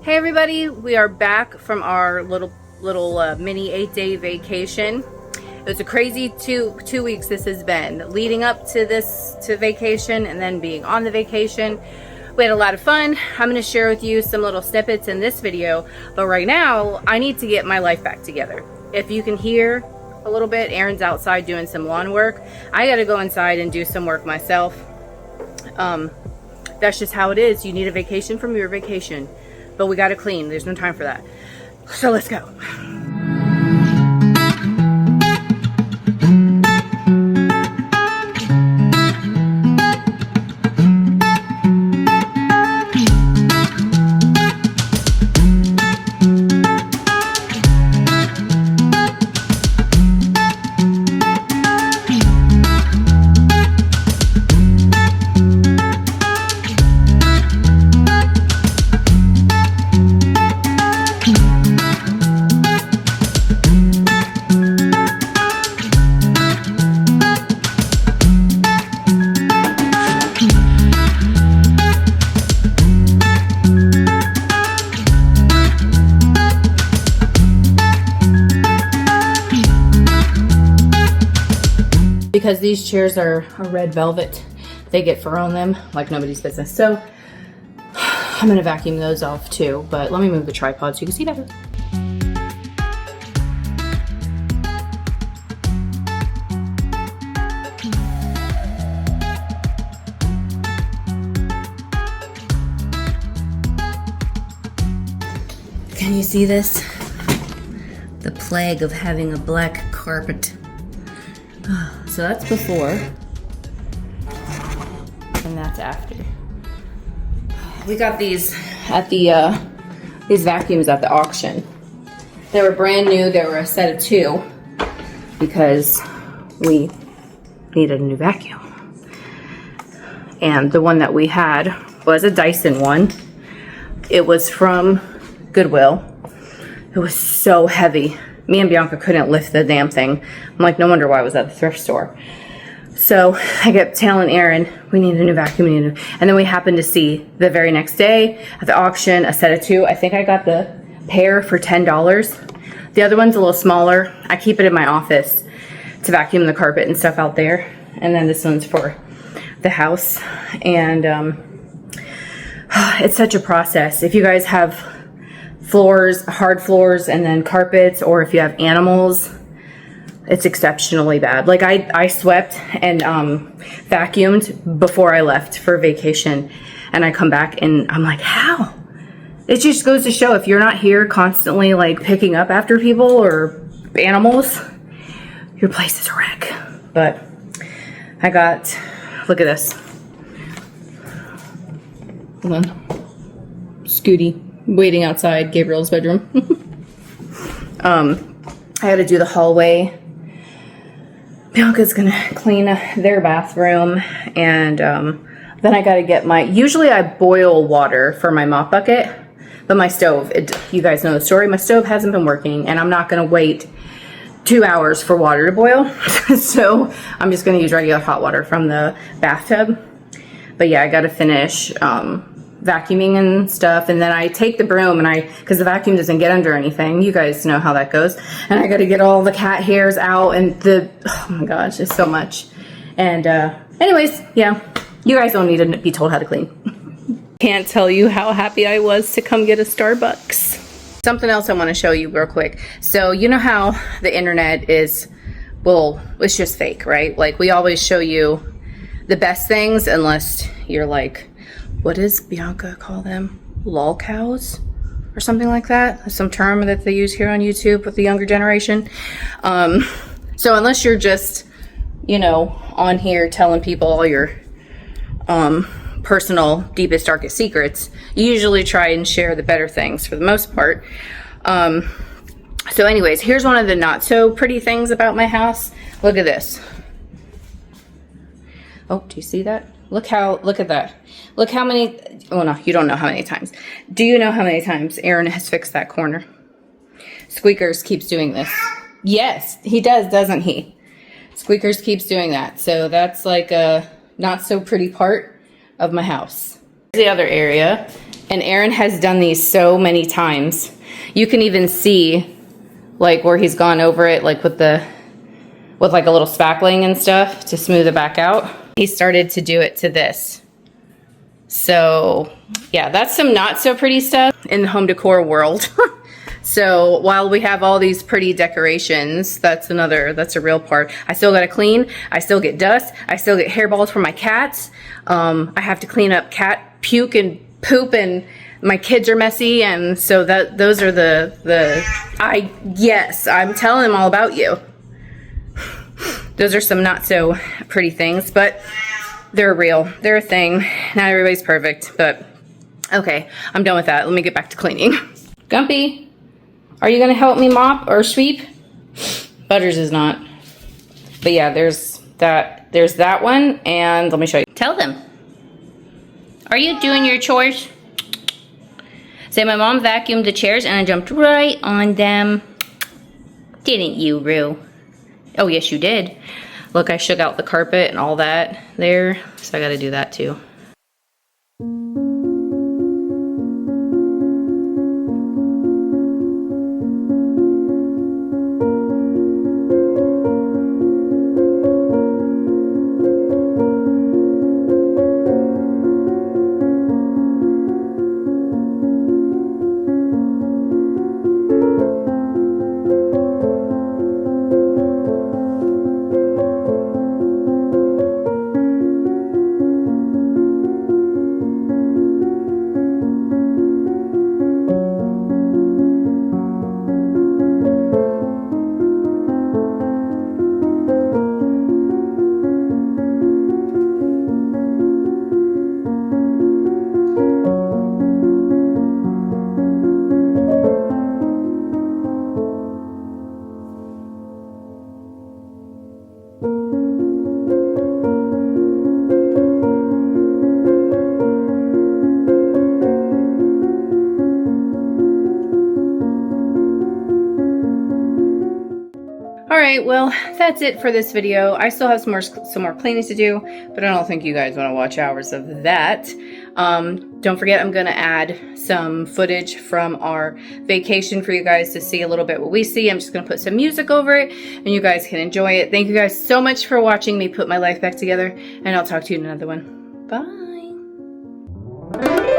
Hey everybody, we are back from our little mini 8-day vacation. It was a crazy two weeks this has been, leading up to vacation and then being on the vacation. We had a lot of fun. I'm going to share with you some little snippets in this video, but right now I need to get my life back together. If you can hear a little bit, Aaron's outside doing some lawn work. I got to go inside and do some work myself. That's just how it is. You need a vacation from your vacation. But we gotta clean. There's no time for that. So let's go. Because these chairs are a red velvet, they get fur on them like nobody's business. So I'm gonna vacuum those off too, but let me move the tripod so you can see better. Can you see this? The plague of having a black carpet. So that's before, and that's after. We got these at the these vacuums at the auction. They were brand new. They were a set of 2 because we needed a new vacuum. And the one that we had was a Dyson one. It was from Goodwill. It was so heavy. Me and Bianca couldn't lift the damn thing. I'm like, no wonder why I was at the thrift store. So I kept telling Aaron, we need a new vacuum. And then we happened to see the very next day at the auction a set of 2. I think I got the pair for $10. The other one's a little smaller. I keep it in my office to vacuum the carpet and stuff out there. And then this one's for the house. And it's such a process. If you guys have floors, hard floors, and then carpets, or if you have animals, it's exceptionally bad. Like I swept and vacuumed before I left for vacation, and I come back and I'm like, how? It just goes to show, if you're not here constantly like picking up after people or animals, your place is a wreck. But I got, look at this. Hold on. Scooty waiting outside Gabriel's bedroom. I had to do the hallway. Bianca's gonna clean their bathroom, and then I gotta get my, usually I boil water for my mop bucket, but my stove, you guys know the story, my stove hasn't been working, and I'm not gonna wait 2 hours for water to boil. So I'm just gonna use regular hot water from the bathtub. But yeah, I gotta finish vacuuming and stuff, and then I take the broom and because the vacuum doesn't get under anything, you guys know how that goes, and I got to get all the cat hairs out, and oh my gosh, it's so much. And anyways, yeah, you guys don't need to be told how to clean. Can't tell you how happy I was to come get a Starbucks. Something else I want to show you real quick. So you know how the internet is, well, it's just fake, right? Like we always show you the best things, unless you're like, what does Bianca call them? Lol cows or something like that? Some term that they use here on YouTube with the younger generation. So unless you're just, you know, on here telling people all your personal, deepest, darkest secrets, you usually try and share the better things for the most part. So anyways, here's one of the not so pretty things about my house. Look at this. Oh, do you see that? Look at that. Look how many, oh no, you don't know how many times. Do you know how many times Aaron has fixed that corner? Squeakers keeps doing this. Yes, he does, doesn't he? Squeakers keeps doing that. So that's like a not so pretty part of my house. The other area, and Aaron has done these so many times. You can even see like where he's gone over it, like with like a little spackling and stuff to smooth it back out. He started to do it to this. So yeah, that's some not so pretty stuff in the home decor world. So while we have all these pretty decorations, that's a real part. I still gotta clean, I still get dust, I still get hairballs from my cats. I have to clean up cat puke and poop, and my kids are messy, and so those are yes, I'm telling them all about you. Those are some not so pretty things, but they're real. They're a thing. Not everybody's perfect, but okay, I'm done with that. Let me get back to cleaning. Gumpy, are you gonna help me mop or sweep? Butters is not. But yeah, there's that one, and let me show you. Tell them. Are you doing your chores? Say my mom vacuumed the chairs and I jumped right on them. Didn't you, Rue? Oh, yes, you did. Look, I shook out the carpet and all that there, so I gotta do that too. Alright, well, that's it for this video. I still have some more cleaning to do, but I don't think you guys want to watch hours of that. Don't forget, I'm going to add some footage from our vacation for you guys to see a little bit what we see. I'm just going to put some music over it, and you guys can enjoy it. Thank you guys so much for watching me put my life back together, and I'll talk to you in another one. Bye!